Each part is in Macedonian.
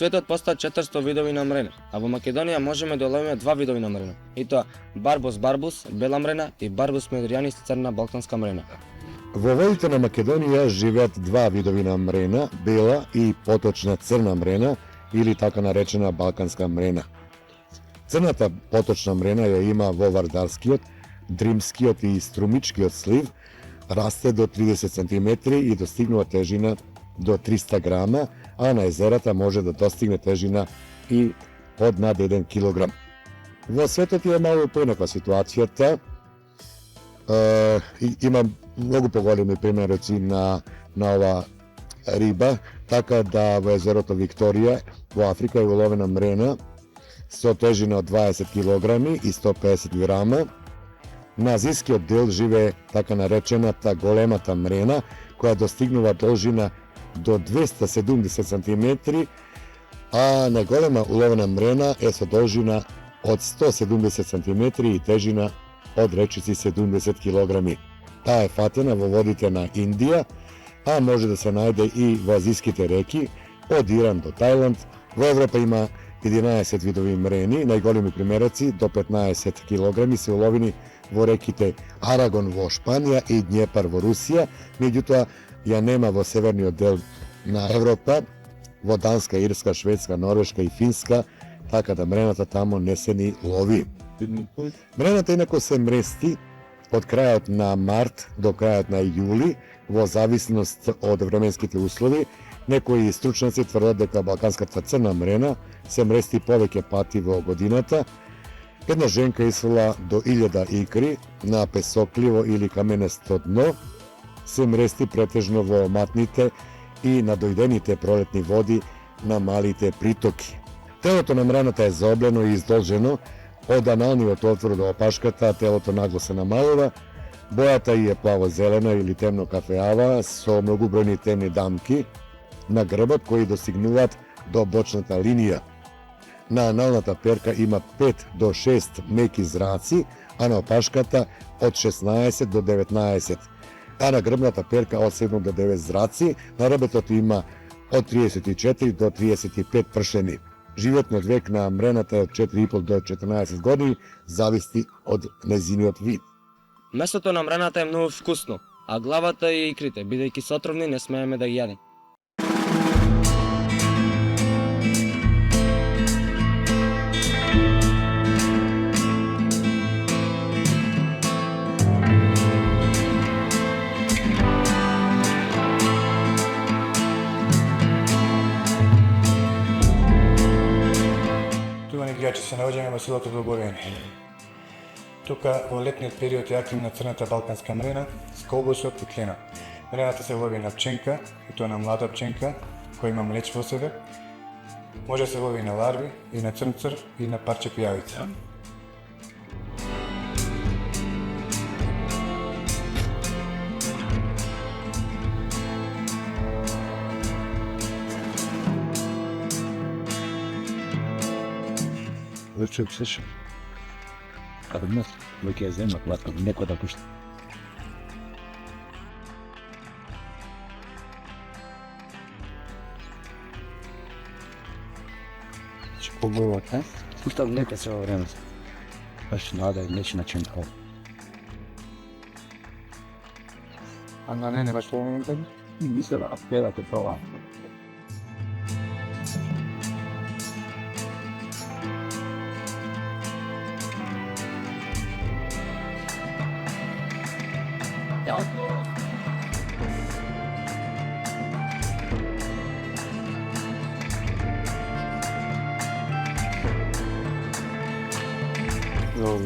светот постојат 400 видови на мрене, а во Македонија можеме да уловиме 2 видови на мрена, и тоа Barbus barbus, бела мрена, и Barbus medrianis, црна балканска мрена. Во водите на Македонија живеат 2 видови на мрена, бела и поточна црна мрена или така наречена балканска мрена. Црната поточна мрена ја има во Вардарскиот, Дримскиот и Струмичкиот слив, расте до 30 см и достигнува тежина до 300 грама, а на езерата може да достигне тежина и од над 1 килограм. Во светот е малку поинаква ситуацијата. Има многу поголеми примероци на ова риба, така да во езерото Викторија во Африка е уловена мрена со тежина од 20 килограми и 150 грама. На азискиот дел живее така наречената големата мрена, која достигнува должина до 270 см, а најголема уловена мрена е со должина од 170 см и тежина од речиси 70 кг. Таа е фатена во водите на Индија, а може да се најде и во азиските реки, од Иран до Тајланд. Во Европа има 11 видови мрени, најголеми примераци до 15 кг се уловени во реките Арагон во Шпанија и Днепар во Русија, меѓутоа ја нема во северниот дел на Европа, во Данска, Ирска, Шведска, Норвешка и Финска, така да мрената тамо не се ни лови. Мрената инако се мрести од крајот на март до крајот на јули, во зависност од временските услови. Некои стручњаци тврдат дека балканската црна мрена се мрести повеќе пати во годината. Една женка исфрла до 1000 икри на песокливо или каменесто дно, се мрести претежно во матните и надојдените пролетни води на малите притоки. Телото на мрената е заоблено и издолжено, од аналниот отвор до опашката телото нагло се намалува, бојата ѝ е плаво-зелена или темно-кафеава со многубројни темни дамки на грбот кои достигнуваат до бочната линија. На аналната перка има 5 до 6 меки зраци, а на опашката од 16 до 19, а на грбната перка од 7 до 9 зраци, на ребетот има од 34 до 35 пршени. Животниот век на мрената е од 4,5 до 14 години, зависи од незиниот вид. Месото на мрената е многу вкусно, а главата и икрите, бидејќи се отровни, не смееме да ги јадеме. Јачи се наоѓаме во селото Долговени. Тука во летниот период е активна црната балканска мрена, сколбосот и клена. Мрената се лови на пченка, и тоа на млада пченка, која има млеч во себе. Може да се лови на ларви, и на црнцр, и на парче пијавица. Врчук сеша. Каде днес, веќе е земја, когато некој да пушта. Ще погледат, а? Пуштав нека се во време. Баш нада и нечи начин хол. А на не баш во време? Мисля да педате това.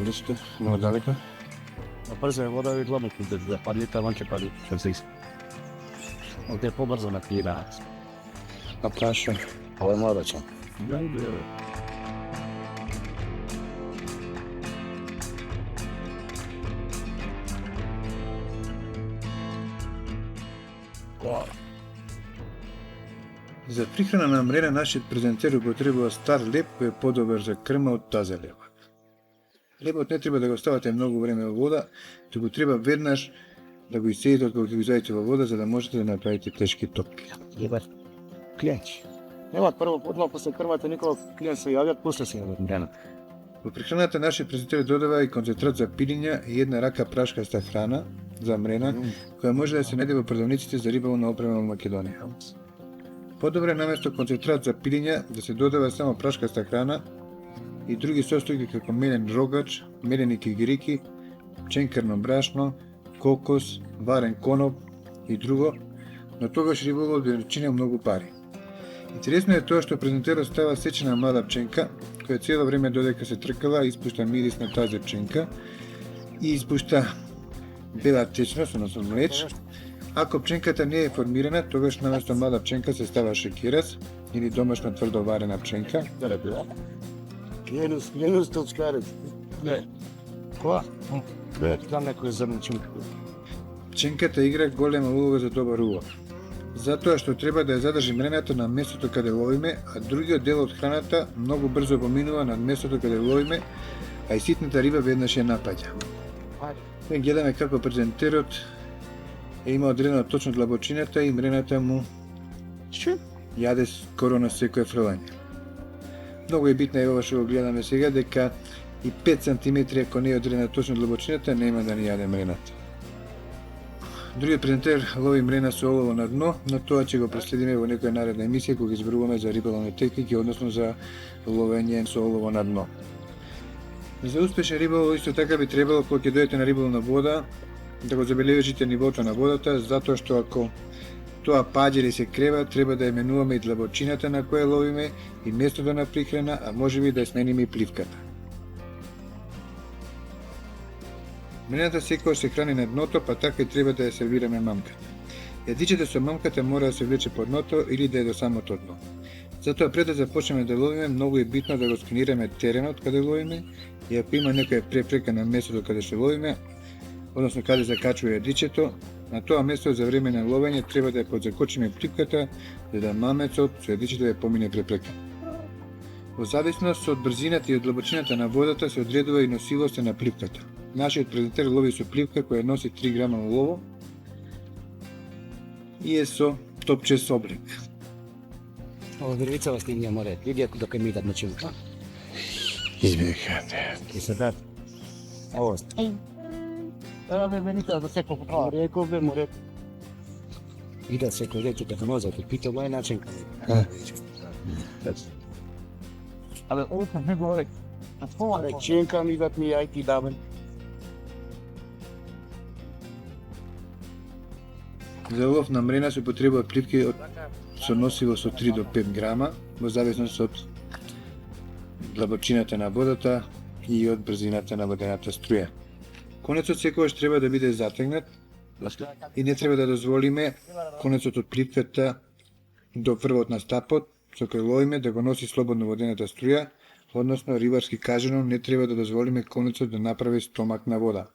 Ништо, много далеко. Брзо е вода и главно да пади, таван ќе пади, ќе се иска. Оде побрзо напираат. На праша. Ова е младача. За прихрана на мрена нашиот презентер употребува стар леб кој е подобар за крма од таза леба. Лебот не треба да го оставате многу време во вода, туку треба веднаш да го исцедите од кога ќе го изајдете во вода за да можете да направите тешки топки. Ебар, клеч. Нема прво, одма после првата никога клиент се јавиат, после се јавиат мрена. Во прехраната нашиот презентер додава и концентрат за пилиња и една рака прашкаста храна за мрена, која може да се најде во продавниците за риболовна опрема во Македонија. Подобро е наместо концентрат за пилиња да се додава само прашкаста храна и други состојки како мелен рогач, мелени кигирики, пченкарно брашно, кокос, варен коноп и друго, но тогаш риболов би чинел многу пари. Интересно е тоа што презентерот става сечена млада пченка, која цело време додека се тркала испушта мирис на тази пченка и испушта бела течност, односно млеч. Ако пченката не е формирана, тогаш наместо млада пченка се става шекерас или домашна тврдо варена пченка. Клинус точкарец. Не. Која? Не. Там некој зрничим. Пченката игра голема улога за добар улов. Затоа што треба да ја задржи мрената на местото каде ловиме, а другиот дел од храната многу брзо поминува над местото каде ловиме, а и ситната риба веднаш ја напаѓа. Ние гледаме како презентерот е имал одредено точно длабочината и мрената му јаде скоро на секое фрлање. Многу е битна е ова што го гледаме сега, дека и 5 см ако не е одредена точно длабочината, нема да ни јаде мрената. Другиот презентер лови мрена со олово на дно, но тоа ќе го преследиме во некоја наредна емисија кога изборуваме за риболовни техники, односно за ловење со олово на дно. За успешен риболов исто така би требало кога ќе дојдете на риболовна вода да го забележите нивото на водата, затоа што ако тоа паѓа или се крева, треба да ја менуваме и длабочината на која ловиме и местото на прихрана, а можеби да ја смениме и пливката. Мрената секојаш се храни на дното, па така и треба да ја сервираме мамката. Јадичето со мамката мора да се влече под дното или да е до самото дно. Затоа пред да започнеме да ловиме, многу е битно да го сканираме теренот каде ловиме и ако има некоја препрека на местото каде што ловиме, односно каде закачува јадичето, на тоа место за време на ловење треба да ја подзакочиме пливката за да мамецот со јадичето ја помине препрека. Во зависност од брзината и од длабочината на водата се одредува и носилоста на пливката. Нашиот презентер лови со пливка која носи 3 грама улово и е со топчест облик. Ова вервица вас не море, види дока ми дат начин. Избегате. И се дат. Ово. Ела бе мените да секој попала. Реков бе море. И да секој рече дека може да пита мој начин. Абе, ова не говори. Реченка ми дат ми јајки давен. За лов на мрена се потребуваат пливки со носиво со 3 до 5 грама, во зависност од длабочината на водата и од брзината на водената струја. Конецот секогаш треба да биде затегнат и не треба да дозволиме конецот од пливката до врвот на стапот, со кој ловиме да го носи слободно водената струја, односно рибарски кажано не треба да дозволиме конецот да направи стомак на вода.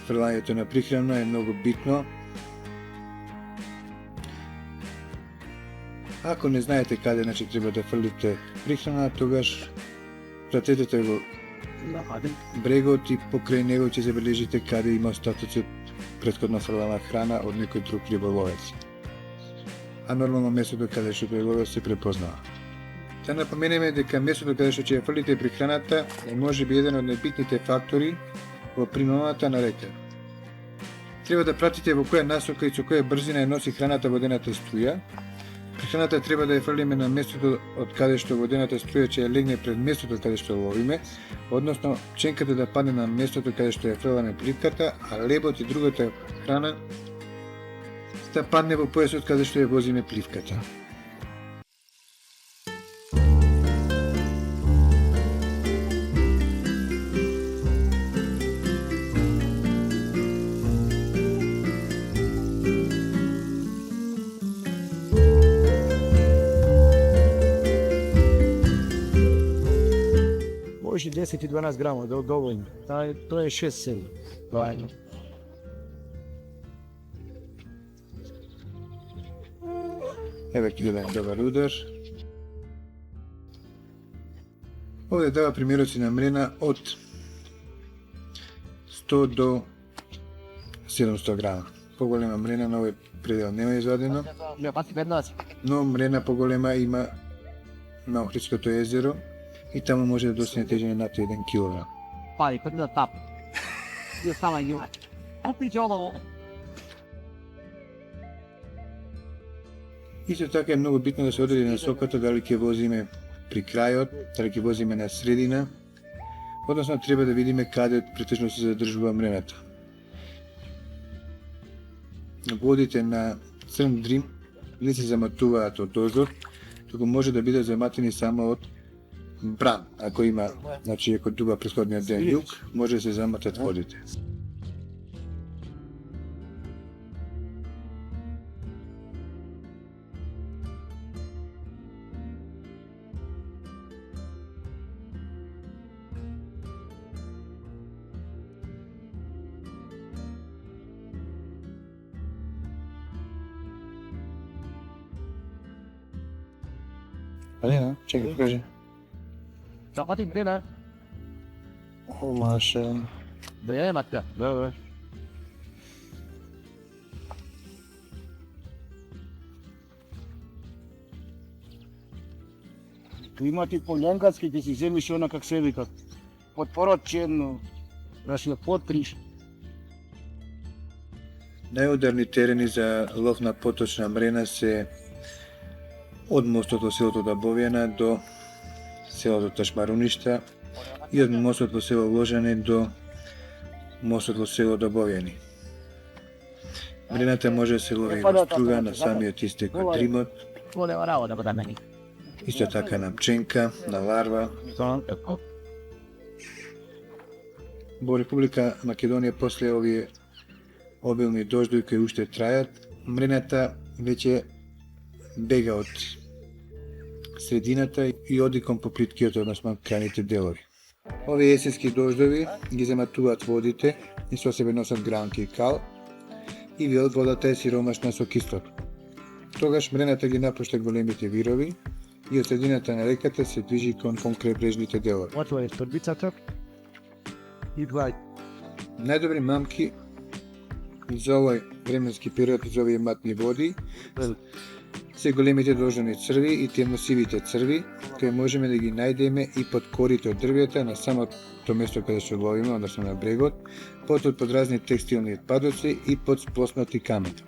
Фрлањето на прихрана е многу битно. Ако не знаете каде треба да фрлите прихрана, тогаш пратете го брегот и покрај него ќе забележите каде има остатоци од претходно фрлана храна од некој друг риболовец. А нормално местото каде што тој ловец се препознава. Да напоменеме дека местото каде што ќе ја фрлите прихраната е можеби еден од најбитните фактори во примамата на река. Треба да пратите во која насока и со која брзина ја носи храната водената струја. Храната треба да ја фрлиме на местото од каде што водената струја ќе ја легне пред местото каде што ловиме, односно пченката да падне на местото каде што ја фрламе пливката, а лебот и другата храна да падне во појасот каде што ја возиме пливката. Може 10 и 12 грама, доволно. Тоа е 6-7. Правилно. Еве ќе дадем добар удар. Овде дава примероци на мрена од 100 до 700 грама. Поголема мрена на овој предел нема извадено, но мрена поголема има на Охридското езеро и таму може да достигне тежина над 1 кг. Пари, кога да тап. Ја сама ја. Опит јола. Исто така е многу битно да се одреди насоката дали ќе возиме при крајот, дали ќе возиме на средина, односно треба да видиме каде претежно се задржува мрената. Водите на црн дрим не се заматуваат од озор, туку може да бидат заматени само од бран. Ако има, значи ако дуба претходниот ден југ, може да се заматат водите. Чекай, кажи. Чакати мрена. О, маше. Да ја емате. Да. Ту имате полјанкацки, ќе си земиш она как се вика. Подпорочено. Раш ја подприш. Најударни терени за лов на поточна мрена се од мостот во селото Дабовјана до селото Ташмаруништа и од мостот во село Ложане до мостот во село Дабовјани. Мрената може да се лови во струга на самиот истек од дримот, Голема работа кога мене. исто така на пченка, на ларва. Во Република Македонија после овие обилни дождови кои уште трајат, мрената веќе бега од средината и оди кон поплиткиот, односно крајните делови. Овие есенски дождови ги заматуваат водите и со себе носат гранки и кал и водата е сиромашна со кислот. Тогаш мрената ги напушта големите вирови и од средината на реката се движи кон крајбрежните делови. Отвори торбицата и двај. Најдобри мамки за овој временски период за овие матни води се големите дождовни црви и темносивите црви, кои можеме да ги најдеме и под корите од дрвјата на самото место каде што ловиме, односно на брегот, потод под разни текстилни отпадоци и под сплоснати камени.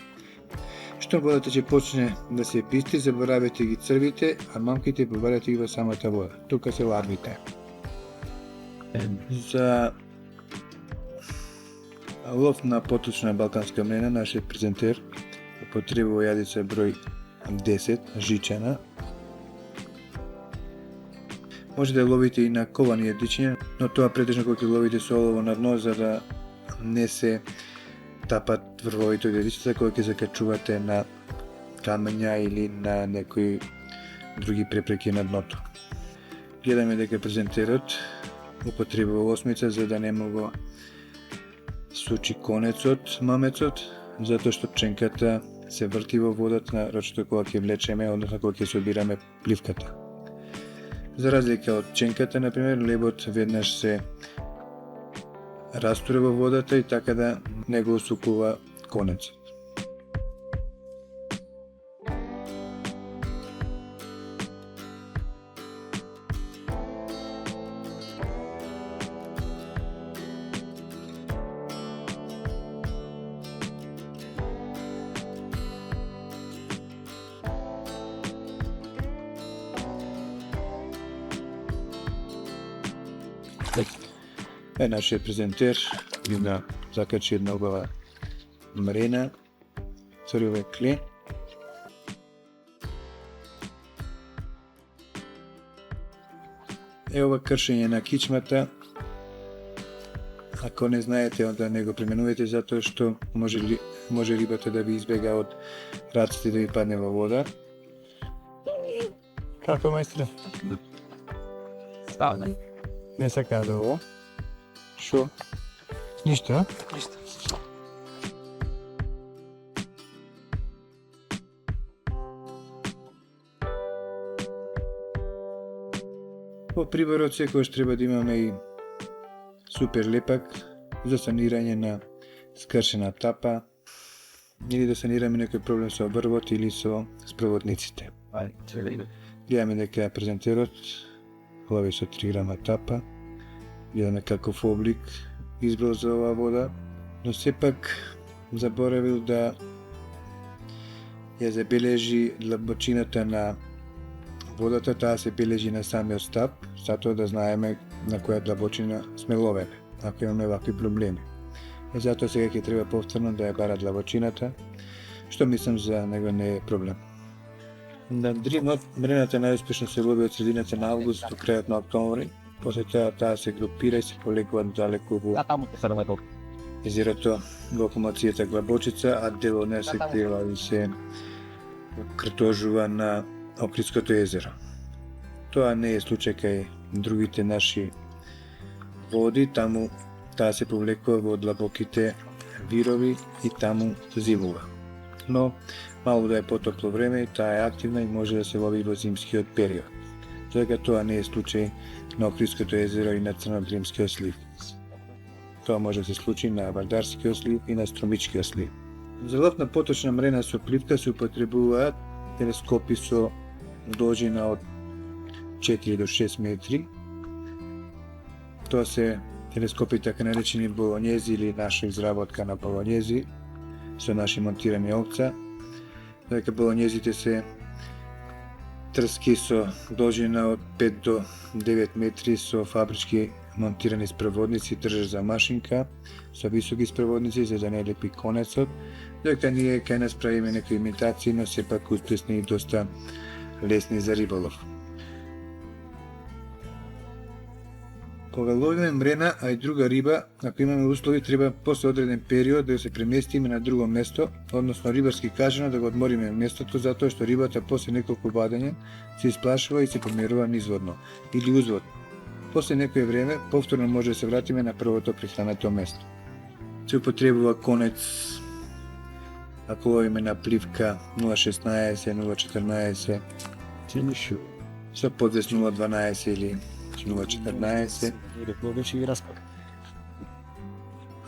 Што водата ќе почне да се писти, заборавете ги црвите, а мамките побарате ги во самата вода. Тука се ларвите. За лов на поточна балканска мрена, нашиот презентер употребува јадица број 10, жичена. Може да ловите и на ковани јадичиња, но тоа претежно кога ќе ловите со олово на дно, за да не се тапат врвовите од јадицата кога ќе закачувате на камења или на некои други препреки на дното. Гледаме дека презентерот употребува осмица за да не му го сучи конецот мамецот, затоа што пченката се врти во водата, рочето кога ќе влечеме, односно кога ќе собираме пливката. За разлика од пченката, например, лебот веднаш се растуре во водата и така да не го осукува конецот. Нашиот презентер ги да закачи една убава мрена, сори овој кле. Ова кршење на кичмата, ако не знаете, онда не го применувате затоа што може рибата да ви избега од раците да ви падне во вода. Како мајстре? Ставна. Не сака да ово. Шо? Ништо? Ништо. Во приборот секојаш треба да имаме и супер лепак за санирање на скршена тапа или да санираме некој проблем со врвот или со спроводниците. Гледаме дека презентерот лови со 3 грама тапа, гледаме каков облик избрал за оваа вода, но сепак заборавил да ја забележи длабочината на водата, таа се бележи на самиот стап, затоа да знаеме на која длабочина сме ловеле, ако имаме вакви проблеми. И затоа сега ќе треба повторно да ја бара длабочината, што мислам за него не е проблем. На дринот мрената најуспешно се лови од средината на август до крајот на октомври, после тоа таа се групира и се полегува далеку во езерото во помоцијата Глабочица, а дел од неа се крива и се кртожува на Охридското езеро. Тоа не е случај кај другите наши води, таму таа се повлекува во длабоките вирови и таму зимува. Но малку да е потопло време и таа е активна и може да се лови во зимскиот период. Дека тоа не е случај на Охридското езеро и на Црнодримскиот слив. Тоа може да се случи на Вардарскиот слив и на Струмичкиот слив. За лов на поточна мрена со пливка се употребуваат телескопи со должина од 4 до 6 метри. Тоа се телескопи така наречени болонјези или наша изработка на болонјези со наши монтирани овца. Дека болонјезите се трски со должина од 5 до 9 метри со фабрички монтирани спроводници, држаш за машинка, со високи спроводници за да не лепи конецот, дека ние кај нас правиме некои имитации, но сепак успесни и доста лесни за риболов. Кога ловиме мрена, а и друга риба, ако имаме услови, треба после одреден период да се преместиме на друго место, односно рибарски кажано да го одмориме местото, затоа што рибата после неколку бадања се исплашува и се померува низводно или узводно. После некое време, повторно може да се вратиме на првото прихрането место. Се употребува конец, ако ловиме на пливка 0.16, 0.14, со подвес 0.12 или 0.14.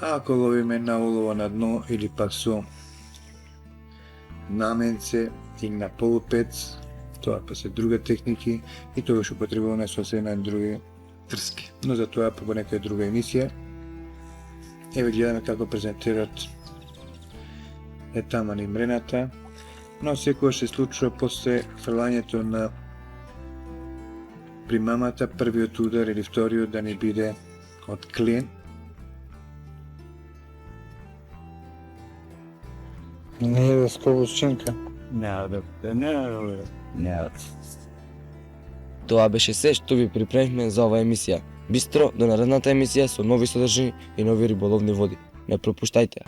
А ако ловиме на улова на дно или пак со наменце или на полупец, тоа па се друга техники и тоа што употребуваме сосема други трски. Но за тоа по некоја друга емисија. Еве гледаме како презентерот е таман и мрената, но секогаш се случува после фрлањето на примамата, првиот удар или вториот да не биде од клен. Не е скобусченка. Не. Тоа беше се што ви припремивме за оваа емисија. Бистро до наредната емисија со нови содржини и нови риболовни води. Не пропуштајте.